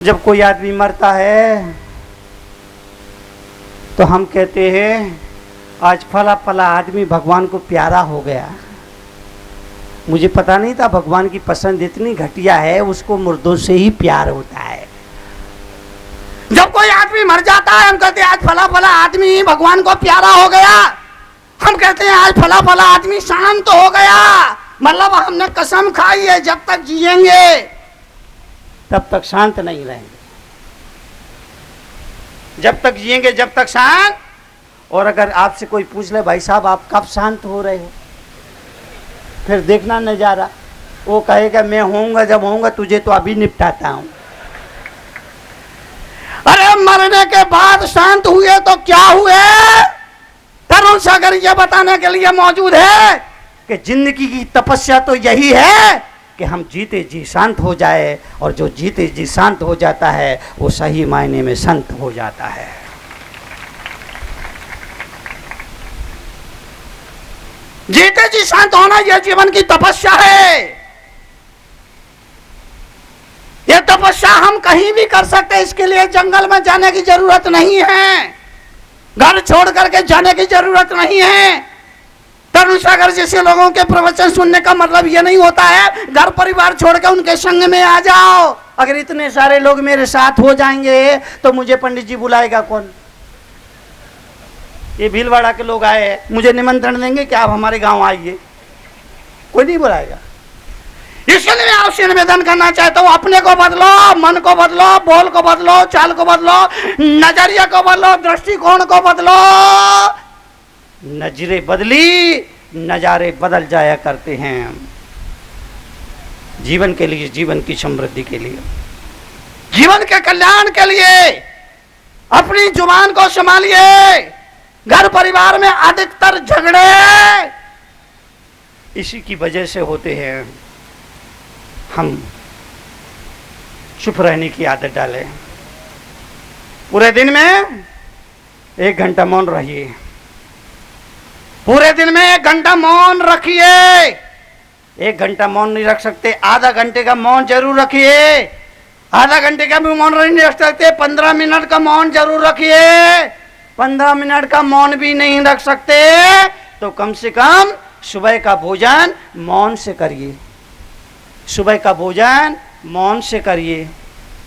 जब कोई आदमी मरता है तो हम कहते हैं आज फला फला आदमी भगवान को प्यारा हो गया। मुझे पता नहीं था भगवान की पसंद इतनी घटिया है, उसको मुर्दों से ही प्यार होता है। जब कोई आदमी मर जाता है हम कहते हैं आज फला फला आदमी भगवान को प्यारा हो गया। हम कहते हैं आज फला फला आदमी शांत हो गया, मतलब हमने कसम खाई है जब तक जिएंगे तब तक शांत नहीं रहेंगे, जब तक जिएंगे जब तक शांत। और अगर आपसे कोई पूछ ले भाई साहब आप कब शांत हो रहे हो, फिर देखना नजारा, वो कहेगा मैं होऊंगा जब होऊंगा, तुझे तो अभी निपटाता हूं। अरे मरने के बाद शांत हुए तो क्या हुए? तरुण सागर ये बताने के लिए मौजूद है कि जिंदगी की तपस्या तो यही है कि हम जीते जी शांत हो जाए, और जो जीते जी शांत हो जाता है वो सही मायने में संत हो जाता है। जीते जी शांत होना यह जीवन की तपस्या है। यह तपस्या हम कहीं भी कर सकते हैं, इसके लिए जंगल में जाने की जरूरत नहीं है, घर छोड़ करके जाने की जरूरत नहीं है। तरुण सागर जैसे लोगों के प्रवचन सुनने का मतलब यह नहीं होता है घर परिवार छोड़ के उनके संग में आ जाओ। अगर इतने सारे लोग मेरे साथ हो जाएंगे तो मुझे पंडित जी बुलाएगा कौन? ये भीलवाड़ा के लोग आए हैं, मुझे निमंत्रण देंगे कि आप हमारे गांव आइए? कोई नहीं बुलाएगा। इसलिए मैं आपसे निवेदन करना चाहता हूं, अपने को बदलो, मन को बदलो, बोल को बदलो, चाल को बदलो, नजरिया को बदलो, दृष्टिकोण को बदलो। नजरें बदली नजारे बदल जाया करते हैं। जीवन के लिए, जीवन की समृद्धि के लिए, जीवन के कल्याण के लिए अपनी जुबान को संभालिए। घर परिवार में अधिकतर झगड़े इसी की वजह से होते हैं। हम चुप रहने की आदत डालें। पूरे दिन में 1 घंटा मौन रहिए, पूरे दिन में 1 घंटा मौन रखिए। 1 घंटा मौन नहीं रख सकते, आधा घंटे का मौन जरूर रखिए। आधा घंटे का भी मौन नहीं रख सकते, 15 मिनट का मौन जरूर रखिए। 15 मिनट का मौन भी नहीं रख सकते तो कम से कम सुबह का भोजन मौन से करिए। सुबह का भोजन मौन से करिए।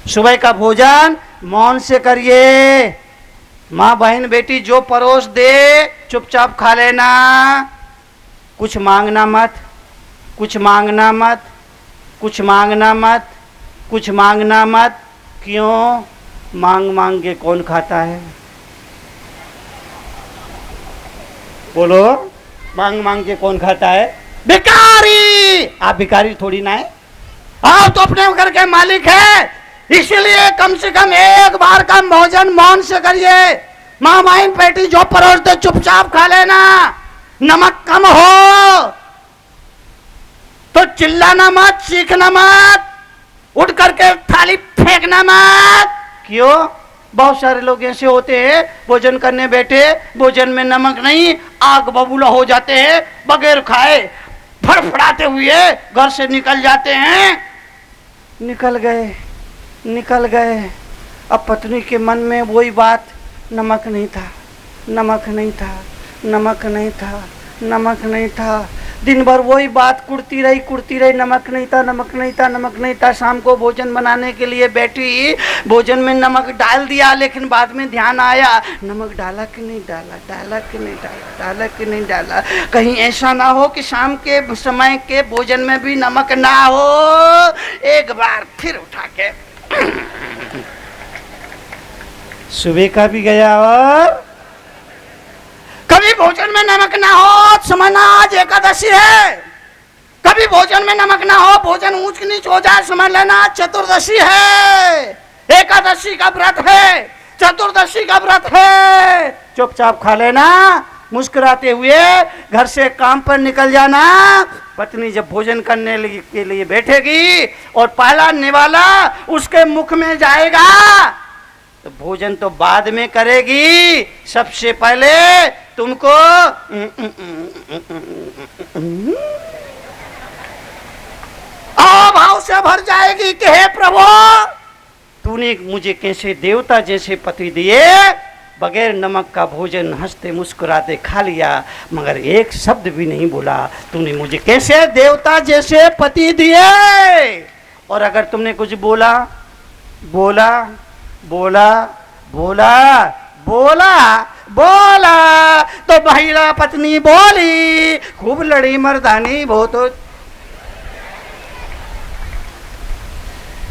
सुबह का भोजन मौन से करिए। माँ बहन बेटी जो परोस दे चुपचाप खा लेना, कुछ मांगना मत, कुछ मांगना मत, कुछ मांगना मत, कुछ मांगना मत। क्यों? मांग मांग के कौन खाता है? बोलो, मांग मांग के कौन खाता है? भिखारी। आप भिखारी थोड़ी ना है, आप तो अपने घर के मालिक है। इसलिए कम से कम 1 बार का भोजन मौन से करिए। माँ बहन बेटी जो परोस दे चुपचाप खा लेना। नमक कम हो तो चिल्लाना मत, चीखना मत, उठ करके थाली फेंकना मत। क्यों? बहुत सारे लोग ऐसे होते हैं भोजन करने बैठे, भोजन में नमक नहीं, आग बबूला हो जाते हैं, बगैर खाए फड़फड़ाते हुए घर से निकल जाते हैं। निकल गए। अब पत्नी के मन में वही बात, नमक नहीं था, नमक नहीं था, नमक नहीं था, नमक नहीं था। दिन भर वही बात कुड़ती रही, नमक नहीं था, नमक नहीं था, नमक नहीं था। शाम को भोजन बनाने के लिए बैठी, भोजन में नमक डाल दिया, लेकिन बाद में ध्यान आया नमक डाला कि नहीं डाला, डाला कि नहीं डाला, डाला कि नहीं डाला। कहीं ऐसा ना हो कि शाम के समय के भोजन में भी नमक ना हो। एक बार फिर उठा के सुबह का भी गया। और कभी भोजन में नमक ना हो, समझना आज एकादशी है। कभी भोजन में नमक ना हो, भोजन ऊंच नीच हो जाए, समझ लेना चतुर्दशी है। एकादशी का व्रत है, चतुर्दशी का व्रत है। चुपचाप खा लेना, मुस्कुराते हुए घर से काम पर निकल जाना। पत्नी जब भोजन करने के लिए बैठेगी और पहला निवाला उसके मुख में जाएगा तो भोजन तो बाद में करेगी, सबसे पहले तुमको भाव से भर जाएगी कि हे प्रभु तूने मुझे कैसे देवता जैसे पति दिए, बगैर नमक का भोजन हंसते मुस्कुराते खा लिया, मगर एक शब्द भी नहीं बोला। तूने मुझे कैसे देवता जैसे पति दिए, और अगर तुमने कुछ बोला बोला बोला बोला बोला बोला तो महिला पत्नी बोली, खूब लड़ी मर्दानी बहुत,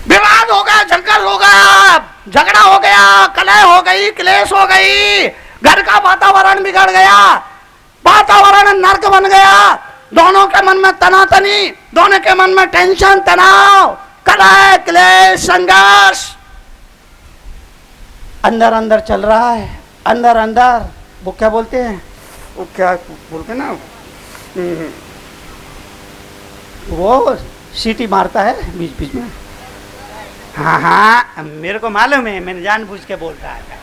विवाद होगा, झंकर होगा, झगड़ा हो गया, कलह हो गई, क्लेश हो गई, घर का वातावरण बिगड़ गया, वातावरण नर्क बन गया, दोनों के मन में तनातनी, दोनों के मन में टेंशन, तनाव, कलह, क्लेश, संघर्ष अंदर अंदर चल रहा है, अंदर अंदर। वो क्या बोलते हैं, वो क्या बोलते हैं ना, वो सीटी मारता है बीच बीच में। हाँ हाँ मेरे को मालूम है, मैंने जानबूझ के बोल रहा था।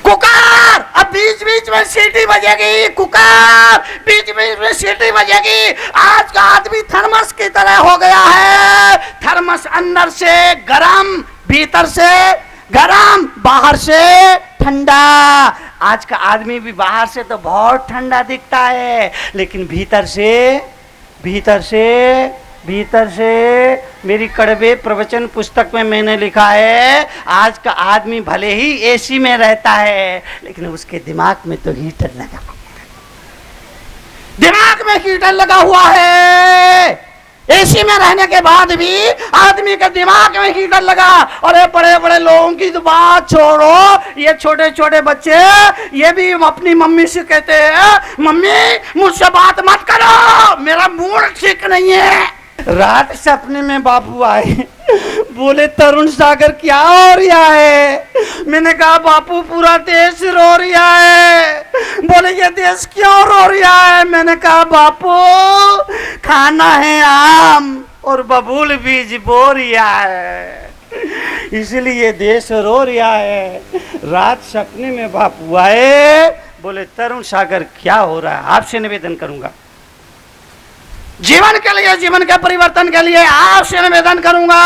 कुकर, अब बीच बीच में सीटी बजेगी, कुकर बीच बीच में सीटी बजेगी। आज का आदमी थर्मस की तरह हो गया है, थर्मस अंदर से गरम, भीतर से गरम, बाहर से ठंडा। आज का आदमी भी बाहर से तो बहुत ठंडा दिखता है, लेकिन भीतर से भीतर से भीतर से मेरी कड़वे प्रवचन पुस्तक में मैंने लिखा है, आज का आदमी भले ही एसी में रहता है, लेकिन उसके दिमाग में तो हीटर लगा, दिमाग में हीटर लगा हुआ है। एसी में रहने के बाद भी आदमी के दिमाग में हीटर लगा। और ये बड़े बड़े लोगों की तो बात छोड़ो, ये छोटे छोटे बच्चे ये भी अपनी मम्मी से कहते हैं, मम्मी मुझसे बात मत करो, मेरा मूड ठीक नहीं है। रात सपने में बापू आए, बोले तरुण सागर क्या हो रहा है? मैंने कहा बापू पूरा देश रो रहा है। बोले ये देश क्यों रो रहा है? मैंने कहा बापू खाना है आम और बबूल बीज बो रहा है, इसलिए देश रो रहा है। रात सपने में बापू आए, बोले तरुण सागर क्या हो रहा है? आपसे निवेदन करूंगा, जीवन के लिए, जीवन के परिवर्तन के लिए आपसे निवेदन करूंगा।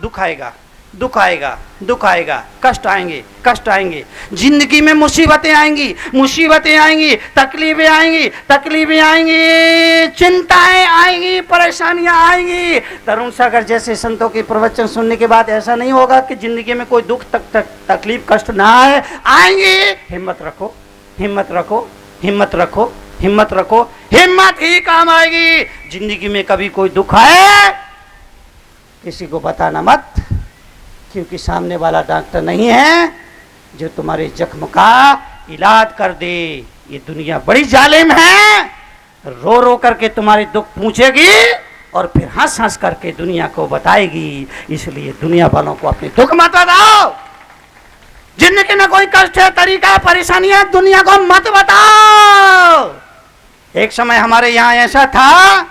दुख आएगा, दुख आएगा, दुख आएगा, कष्ट आएंगे, कष्ट आएंगे, जिंदगी में मुसीबतें आएंगी, मुसीबतें आएंगी, तकलीफें आएंगी, तकलीफें आएंगी, चिंताएं आएंगी, परेशानियां आएंगी। तरुण सागर जैसे संतों के प्रवचन सुनने के बाद ऐसा नहीं होगा कि जिंदगी में कोई दुख तकलीफ कष्ट ना आए, आएंगी। हिम्मत रखो, हिम्मत रखो, हिम्मत रखो, हिम्मत रखो, हिम्मत ही काम आएगी। जिंदगी में कभी कोई दुख आए किसी को बताना मत, क्योंकि सामने वाला डॉक्टर नहीं है जो तुम्हारे जख्म का इलाज कर दे। ये दुनिया बड़ी जालिम है, रो रो करके तुम्हारे दुख पूछेगी और फिर हंस हंस करके दुनिया को बताएगी। इसलिए दुनिया वालों को अपने दुख मत बताओ, जिंदगी में कोई कष्ट है, तरीका, परेशानियां दुनिया को मत बताओ। एक समय हमारे यहाँ ऐसा था,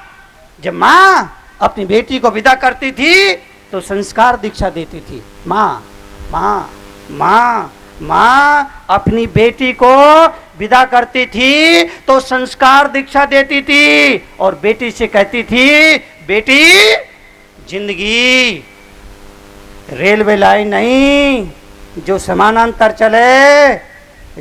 जब माँ अपनी बेटी को विदा करती थी तो संस्कार दीक्षा देती थी। माँ माँ माँ माँ अपनी बेटी को विदा करती थी तो संस्कार दीक्षा देती थी और बेटी से कहती थी, बेटी जिंदगी रेलवे लाइन नहीं जो समानांतर चले,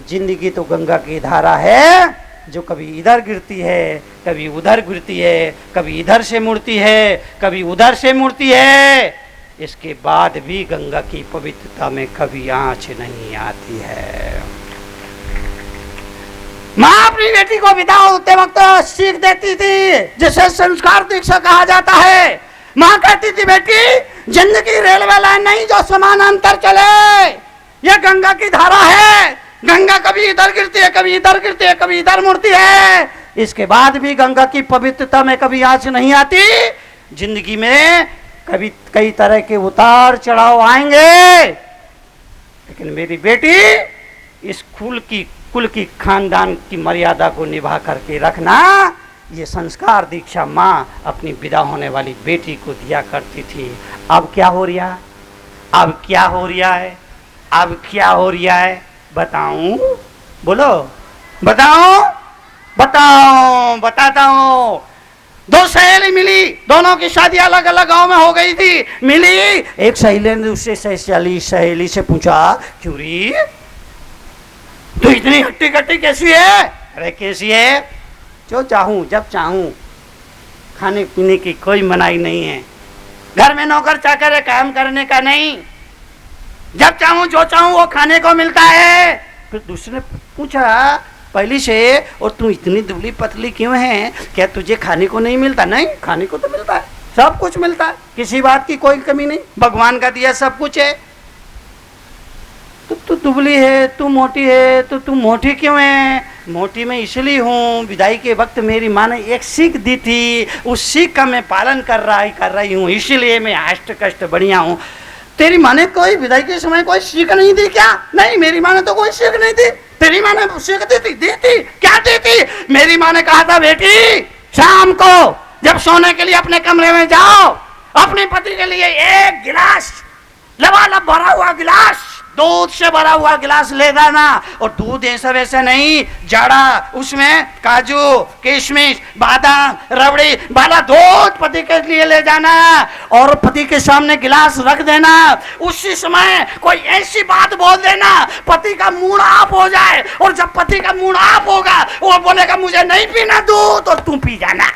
जिंदगी तो गंगा की धारा है जो कभी इधर गिरती है, कभी उधर गिरती है, कभी इधर से मुड़ती है, कभी उधर से मुड़ती है। इसके बाद भी गंगा की पवित्रता में कभी आंच नहीं आती है। माँ अपनी बेटी को विदा होते वक्त सीख देती थी, जिसे संस्कार दीक्षा कहा जाता है। माँ कहती थी, बेटी जिंदगी रेलवे लाइन नहीं जो समानांतर चले, यह गंगा की धारा है। गंगा कभी इधर गिरती है, कभी इधर गिरती है, कभी इधर मुड़ती है। इसके बाद भी गंगा की पवित्रता में कभी आंच नहीं आती। जिंदगी में कभी कई तरह के उतार चढ़ाव आएंगे, लेकिन मेरी बेटी इस कुल की खानदान की मर्यादा को निभा करके रखना। ये संस्कार दीक्षा माँ अपनी विदा होने वाली बेटी को दिया करती थी। अब क्या हो रहा है? अब क्या हो रहा है? अब क्या हो रहा है? बताऊं? बोलो, बताओ बताओ, बताता हूं। दो सहेली मिली, दोनों की शादी अलग अलग गांव में हो गई थी। मिली, एक सहेली ने दूसरे सहेली से पूछा, क्यों री तू इतनी हट्टी कट्टी कैसी है? अरे कैसी है? जो चाहूं जब चाहूं, खाने पीने की कोई मनाही नहीं है, घर में नौकर चाकर है, काम करने का नहीं, जब चाहूं जो चाहूं वो खाने को मिलता है। फिर दूसरे ने पूछा पहली से, और तू इतनी दुबली पतली क्यों है? क्या तुझे खाने को नहीं मिलता? नहीं, खाने को तो मिलता है, सब कुछ मिलता है, किसी बात की कोई कमी नहीं, भगवान का दिया सब कुछ है। तो तू दुबली है, तू मोटी है, तो तू मोटी क्यों है? मोटी मैं इसलिए हूँ, विदाई के वक्त मेरी माँ ने एक सीख दी थी, उस सीख का मैं पालन कर रही हूँ, इसीलिए मैं हष्ट कष्ट बढ़िया हूँ। तेरी माँ ने कोई विदाई के समय कोई सीख नहीं दी क्या? नहीं, मेरी माँ ने तो कोई सीख नहीं दी। तेरी माँ ने सीख दी थी? क्या दी थी? मेरी माँ ने कहा था, बेटी शाम को जब सोने के लिए अपने कमरे में जाओ, अपने पति के लिए एक गिलास लबालब भरा हुआ गिलास, दूध से भरा हुआ गिलास ले जाना। और दूध ऐसा वैसा नहीं, जाड़ा, उसमें काजू किशमिश बादाम रबड़ी वाला दूध पति के लिए ले जाना, और पति के सामने गिलास रख देना। उसी समय कोई ऐसी बात बोल देना पति का मूड ऑफ हो जाए, और जब पति का मूड ऑफ होगा वो बोलेगा मुझे नहीं पीना दूध, और तू पी जाना।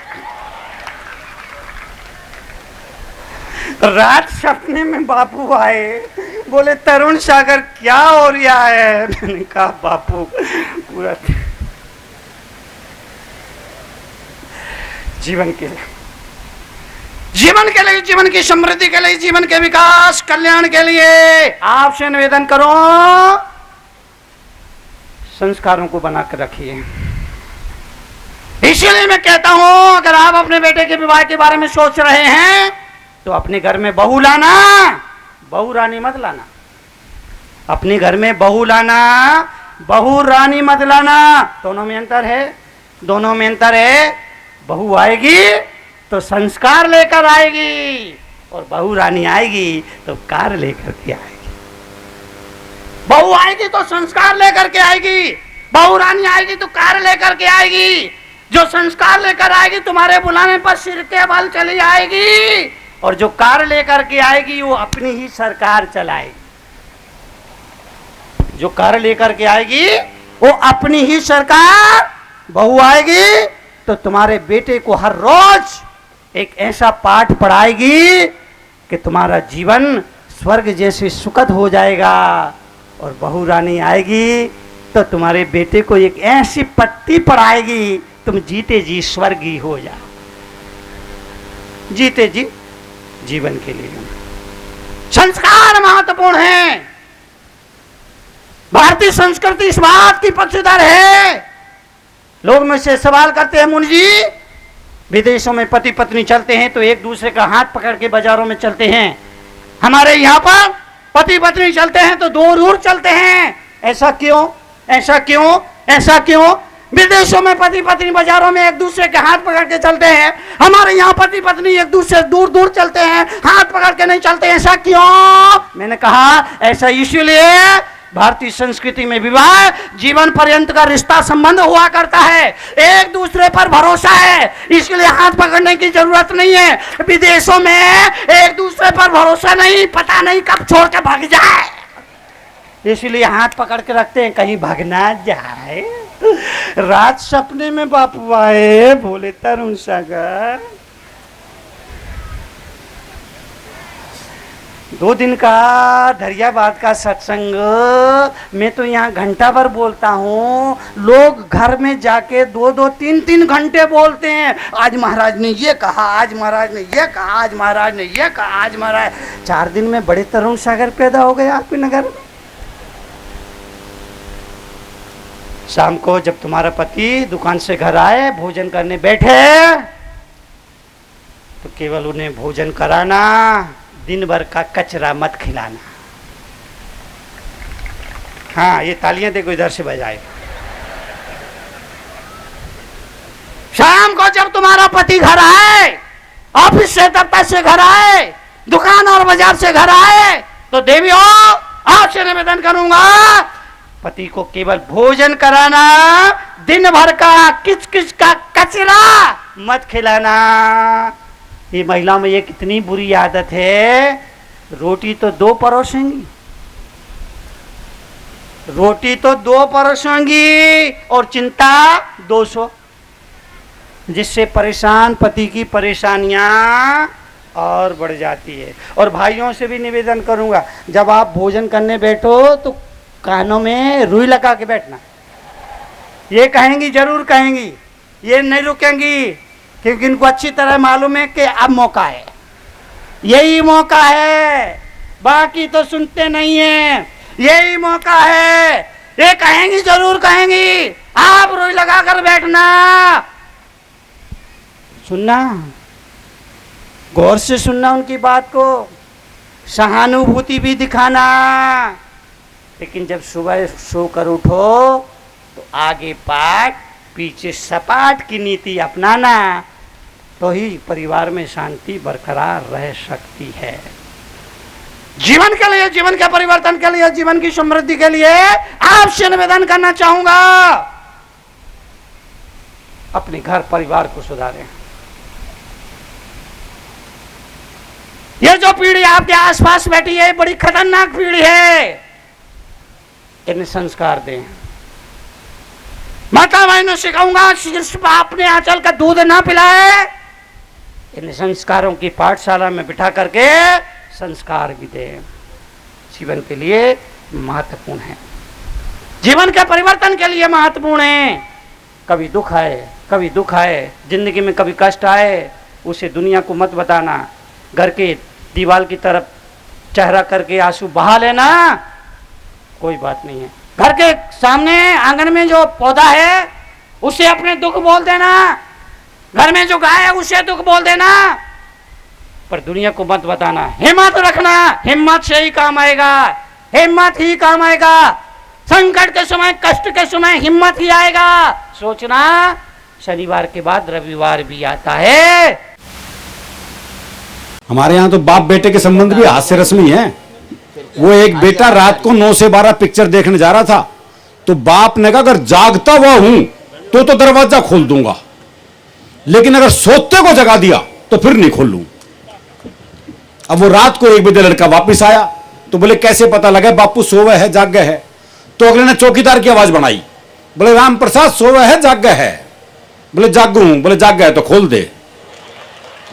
रात सपने में बापू आए, बोले तरुण सागर क्या हो रहा है? मैंने कहा बापू पूरा जीवन के लिए, जीवन की समृद्धि के लिए, जीवन के विकास कल्याण के लिए आपसे निवेदन करो, संस्कारों को बनाकर रखिए। इसीलिए मैं कहता हूं, अगर आप अपने बेटे के विवाह के बारे में सोच रहे हैं तो अपने घर में बहू लाना, बहू रानी मत लाना। अपने घर में बहू लाना, बहू रानी मत लाना। दोनों में अंतर है। बहू आएगी तो संस्कार लेकर आएगी, और बहू रानी आएगी तो कार लेकर के आएगी। बहू आएगी तो संस्कार लेकर के आएगी, बहू रानी आएगी तो कार लेकर के आएगी। जो संस्कार लेकर आएगी तुम्हारे बुलाने पर सिर के बल चली आएगी, और जो कार लेकर के आएगी वो अपनी ही सरकार चलाएगी। जो कार लेकर के आएगी वो अपनी ही सरकार। बहू आएगी तो तुम्हारे बेटे को हर रोज एक ऐसा पाठ पढ़ाएगी कि तुम्हारा जीवन स्वर्ग जैसे सुखद हो जाएगा। और बहू रानी आएगी तो तुम्हारे बेटे को एक ऐसी पट्टी पढ़ाएगी, तुम जीते जी स्वर्गी हो जाओ। जीते जी जीवन के लिए संस्कार महत्वपूर्ण है। भारतीय संस्कृति इस बात की पक्षधर है। लोग मुझसे सवाल करते हैं, मुनि जी विदेशों में पति पत्नी चलते हैं तो एक दूसरे का हाथ पकड़ के बाजारों में चलते हैं, हमारे यहाँ पर पति पत्नी चलते हैं तो दूर दूर चलते हैं, ऐसा क्यों? ऐसा क्यों? ऐसा क्यों? विदेशों में पति पत्नी बाजारों में एक दूसरे के हाथ पकड़ के चलते हैं, हमारे यहाँ पति पत्नी एक दूसरे दूर दूर चलते हैं, हाथ पकड़ के नहीं चलते, ऐसा क्यों? मैंने कहा ऐसा इसलिए भारतीय संस्कृति में विवाह जीवन पर्यंत का रिश्ता संबंध हुआ करता है, एक दूसरे पर भरोसा है, इसलिए हाथ पकड़ने की जरूरत नहीं है। विदेशों में एक दूसरे पर भरोसा नहीं, पता नहीं कब छोड़ के भाग जाए, इसलिए हाथ पकड़ के रखते हैं कहीं भाग ना जाए। रात सपने में बापू आए, बोले तरुण सागर 2 दिन का दरियाबाद का सत्संग, मैं तो यहाँ घंटा भर बोलता हूँ, लोग घर में जाके 2-2, 3-3 घंटे बोलते हैं। आज महाराज ने ये कहा, आज महाराज ने ये कहा, आज महाराज ने ये कहा, आज महाराज। 4 दिन में बड़े तरुण सागर पैदा हो गए आपके नगर में। शाम को जब तुम्हारा पति दुकान से घर आए, भोजन करने बैठे, तो केवल उन्हें भोजन कराना, दिन भर का कचरा मत खिलाना। हाँ, ये तालियां देखो इधर से बजाए। शाम को जब तुम्हारा पति घर आए, ऑफिस से दफ्तर से घर आए, दुकान और बाजार से घर आए, तो देवियों आपसे निवेदन करूंगा, पति को केवल भोजन कराना, दिन भर का किच किच का कचरा मत खिलाना। ये महिलाओं में ये कितनी बुरी आदत है, रोटी तो 2 परोसेंगी, रोटी तो 2 परोसेंगी और चिंता 200, जिससे परेशान पति की परेशानियां और बढ़ जाती है। और भाइयों से भी निवेदन करूंगा, जब आप भोजन करने बैठो तो कानों में रुई लगा के बैठना। ये कहेंगी, जरूर कहेंगी, ये नहीं रुकेंगी, क्योंकि इनको अच्छी तरह मालूम है कि अब मौका है, यही मौका है, बाकी तो सुनते नहीं है, यही मौका है। ये कहेंगी, जरूर कहेंगी, आप रुई लगा कर बैठना, सुनना, गौर से सुनना उनकी बात को, सहानुभूति भी दिखाना। लेकिन जब सुबह सोकर उठो तो आगे पाठ पीछे सपाट की नीति अपनाना, तो ही परिवार में शांति बरकरार रह सकती है। जीवन के लिए, जीवन के परिवर्तन के लिए, जीवन की समृद्धि के लिए आपसे निवेदन करना चाहूंगा, अपने घर परिवार को सुधारें। ये जो पीढ़ी आपके आसपास बैठी है, बड़ी खतरनाक पीढ़ी है, इन्हें संस्कार दें। माता बहनों से कहूंगा, सिर्फ आपने आंचल का दूध ना पिलाए, इन संस्कारों की पाठशाला में बिठा करके संस्कार भी दें। जीवन के लिए महत्वपूर्ण है, जीवन के परिवर्तन के लिए महत्वपूर्ण है। कभी दुख आए, कभी दुख आए, जिंदगी में कभी कष्ट आए, उसे दुनिया को मत बताना, घर के दीवार की तरफ चेहरा करके आंसू बहा लेना, कोई बात नहीं है। घर के सामने आंगन में जो पौधा है उसे अपने दुख बोल देना, घर में जो गाय है उसे दुख बोल देना, पर दुनिया को मत बताना। हिम्मत रखना, हिम्मत से ही काम आएगा, हिम्मत ही काम आएगा। संकट के समय, कष्ट के समय हिम्मत ही आएगा। सोचना, शनिवार के बाद रविवार भी आता है। हमारे यहाँ तो बाप बेटे के संबंध भी हास्य रस्मी है। वो एक बेटा रात को 9 से 12 पिक्चर देखने जा रहा था, तो बाप ने कहा अगर जागता हुआ हूं तो दरवाजा खोल दूंगा, लेकिन अगर सोते को जगा दिया तो फिर नहीं खोल लूं। अब वो रात को 1 बजे लड़का वापस आया, तो बोले कैसे पता लगा बापू सोवे है जाग गए है? तो अगले ने चौकीदार की आवाज बनाई, बोले राम प्रसाद सोवे है जाग गए है? बोले जागू हूं। बोले जाग गए तो खोल दे।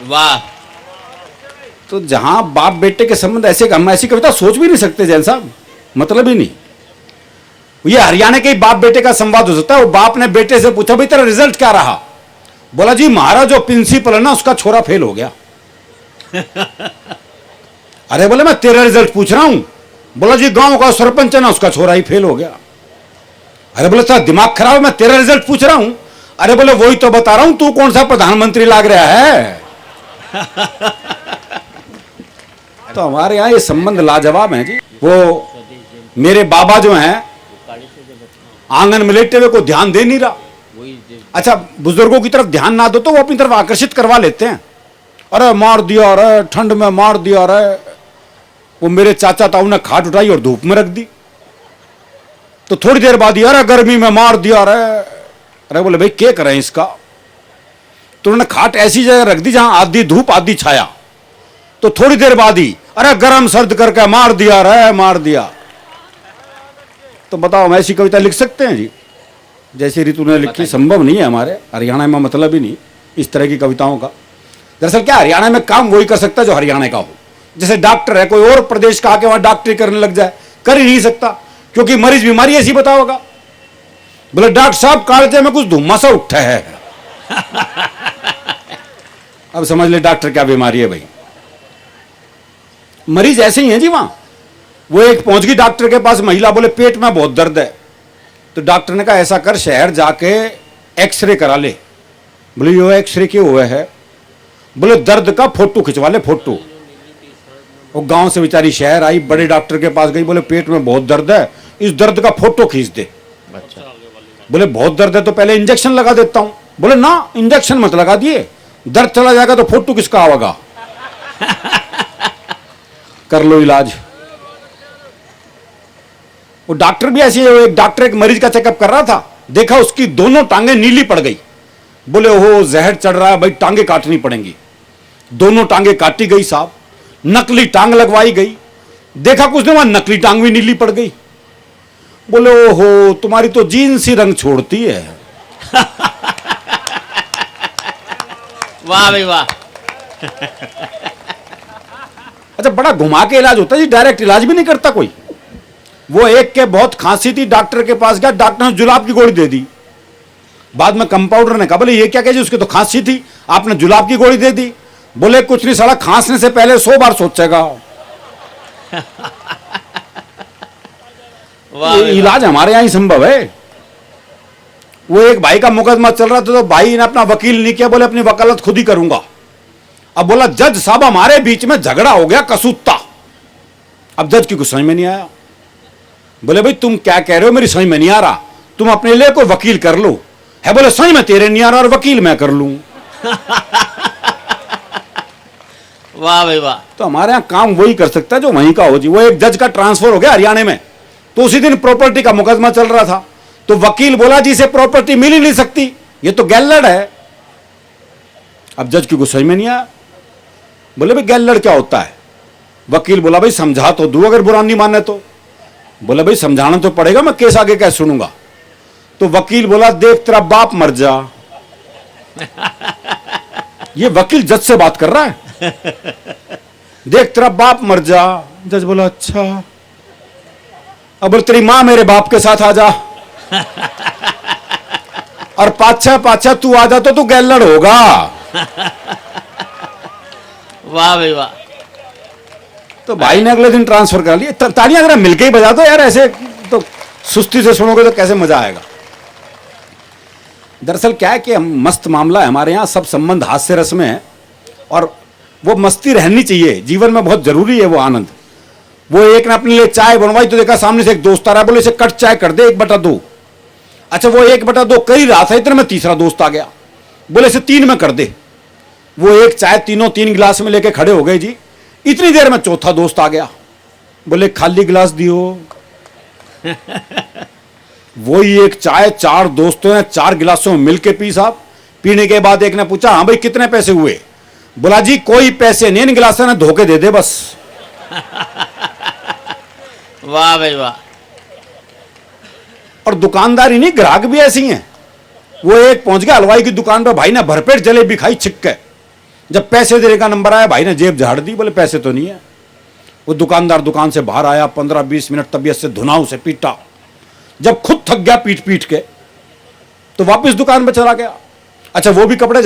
वाह। तो जहां बाप बेटे के संबंध ऐसे, हम ऐसी कविता सोच भी नहीं सकते जैन साहब, मतलब ही नहीं। ये हरियाणा के बाप बेटे का संवाद हो सकता है। वो बाप ने बेटे से पूछा भाई तेरा रिजल्ट क्या रहा? बोला जी हमारा जो प्रिंसिपल है ना उसका छोरा फेल हो गया। अरे बोले मैं तेरा रिजल्ट पूछ रहा हूं। बोला जी गांव का सरपंच है ना उसका छोरा ही फेल हो गया। अरे बोले तेरा दिमाग खराब है, मैं तेरा रिजल्ट पूछ रहा हूं। अरे बोले वही तो बता रहा हूं, तू कौन सा प्रधानमंत्री लाग रहा है? तो हमारे यहाँ ये संबंध लाजवाब है जी। वो मेरे बाबा जो हैं आंगन में लेटे हुए को ध्यान दे नहीं रहा। अच्छा, बुजुर्गों की तरफ ध्यान ना दो तो वो अपनी तरफ आकर्षित करवा लेते हैं। अरे मार दिया, अरे ठंड में मार दिया, अरे वो मेरे चाचा ताऊ ने खाट उठाई और धूप में रख दी। तो थोड़ी देर बाद ही अरे गर्मी में मार दिया, अरे बोले भाई क्या करें इसका? तो उन्होंने खाट ऐसी जगह रख दी जहां आधी धूप आधी छाया। तो थोड़ी देर बाद ही अरे गर्म सर्द करके मार दिया, रे मार दिया। तो बताओ हम ऐसी कविता लिख सकते हैं जी जैसी ऋतु ने लिखी? संभव नहीं है। हमारे हरियाणा में मतलब ही नहीं इस तरह की कविताओं का। दरअसल क्या हरियाणा में काम वही कर सकता है जो हरियाणा का हो। जैसे डॉक्टर है, कोई और प्रदेश का आके वहां डॉक्टरी करने लग जाए, कर ही नहीं सकता, क्योंकि मरीज बीमारी ऐसी बताओगा। बोले डॉक्टर साहब कालजे में कुछ धुम्मा सा उठा है। अब समझ ले डॉक्टर क्या बीमारी है भाई। मरीज ऐसे ही हैं जी वहां। वो एक पहुंच गई डॉक्टर के पास महिला, बोले पेट में बहुत दर्द है। तो डॉक्टर ने कहा ऐसा कर शहर जाके एक्सरे करा ले। बोले यो एक्सरे क्यों हुआ है? बोले दर्द का फोटो खिंचवा ले, फोटो। वो गांव से बेचारी शहर आई, बड़े डॉक्टर के पास गई, बोले पेट में बहुत दर्द है, इस दर्द का फोटो खींच दे। बोले बहुत दर्द है तो पहले इंजेक्शन लगा देता हूं। बोले ना इंजेक्शन मत लगा दिए, दर्द चला जाएगा तो फोटो किसका आवेगा? कर लो इलाज। वो डॉक्टर भी ऐसे, एक डॉक्टर एक मरीज का चेकअप कर रहा था, देखा उसकी दोनों टांगें नीली पड़ गई। बोले हो जहर चढ़ रहा है भाई, टांगे काटनी पड़ेंगी। दोनों टांगे काटी गई साहब, नकली टांग लगवाई गई। देखा कुछ नहीं, वहां नकली टांग भी नीली पड़ गई। बोले ओहो तुम्हारी तो जीन्स ही रंग छोड़ती है। वाह भाई वाह। अच्छा बड़ा घुमा के इलाज होता है जी, डायरेक्ट इलाज भी नहीं करता कोई। वो एक के बहुत खांसी थी, डॉक्टर के पास गया, डॉक्टर ने जुलाब की गोली दे दी। बाद में कंपाउंडर ने कहा बोले ये क्या कहे जी, उसकी तो खांसी थी, आपने जुलाब की गोली दे दी। बोले कुछ नहीं साला, खांसने से पहले 100 बार सोचेगा। ये इलाज हमारे यहां ही संभव है। वो एक भाई का मुकदमा चल रहा था, तो भाई ने अपना वकील नहीं किया, बोले अपनी वकालत खुद ही करूंगा। अब बोला जज साहब हमारे बीच में झगड़ा हो गया कसूता। अब जज की कुछ समझ में नहीं आया। बोले भाई तुम क्या कह रहे हो, मेरी समझ में नहीं आ रहा, तुम अपने लिए कोई वकील कर लो। है बोले समझ में तेरे नहीं आ रहा और वकील मैं कर लूं। वाह भाई वाह। तो हमारे यहां काम वही कर सकता है जो वहीं का हो जी। वो एक जज का ट्रांसफर हो गया हरियाणा में, तो उसी दिन प्रॉपर्टी का मुकदमा चल रहा था, तो वकील बोला जी इसे प्रॉपर्टी मिल ही नहीं सकती, ये तो गैलड़ है। अब जज की कुछ समझ में नहीं आया। बोले भाई गैलड़ क्या होता है। वकील बोला भाई समझा तो दूं अगर बुरा नहीं माने तो। बोले भाई समझाना तो पड़ेगा, मैं केस आगे कैसे सुनूंगा। तो वकील बोला देख तेरा बाप मर जा। ये वकील जज से बात कर रहा है। देख तेरा बाप मर जा। जज बोला अच्छा। अब बोले तेरी मां मेरे बाप के साथ आ जा, और पाछा पाछा तू आ जा तो तू गैलड़ होगा। वाह भाई वाह। तो भाई ने अगले दिन ट्रांसफर कर लिया। तालियां अगर मिलके ही बजा दो यार, ऐसे तो सुस्ती से सुनोगे तो कैसे मजा आएगा। दरअसल क्या है कि मस्त मामला है हमारे यहाँ, सब संबंध हास्य रस में है, और वो मस्ती रहनी चाहिए जीवन में, बहुत जरूरी है वो आनंद। वो एक ने अपने लिए चाय बनवाई, तो देखा सामने से एक दोस्त आ रहा है, बोले इसे कट चाय कर दे 1/2। अच्छा वो 1/2 कर ही रहा था, इतने में तीसरा दोस्त आ गया, बोले इसे 3 में कर दे। वो एक चाय तीनों 3 गिलास में लेके खड़े हो गए जी। इतनी देर में चौथा दोस्त आ गया, बोले खाली गिलास दियो। वही एक चाय 4 दोस्तों ने 4 गिलासों में मिलके पी साहब। पीने के बाद एक ने पूछा हाँ भाई कितने पैसे हुए। बोला जी कोई पैसे नहीं, इन गिलासों ने धोखे दे दे बस। वाह भाई वाह। और दुकानदारी नहीं, ग्राहक भी ऐसी हैं। वो एक पहुंच गया हलवाई की दुकान पर, भाई ने भरपेट जलेबी खाई छिक के। जब पैसे देने का नंबर आया, भाई ने जेब झाड़ दी, बोले पैसे तो नहीं है। वो दुकानदार दुकान से बाहर आया, 15-20 मिनट तबीयत से धुनाव से पीटा। जब खुद थक गया पीट पीट के, तो वापस दुकान पर चला गया। अच्छा वो भी कपड़े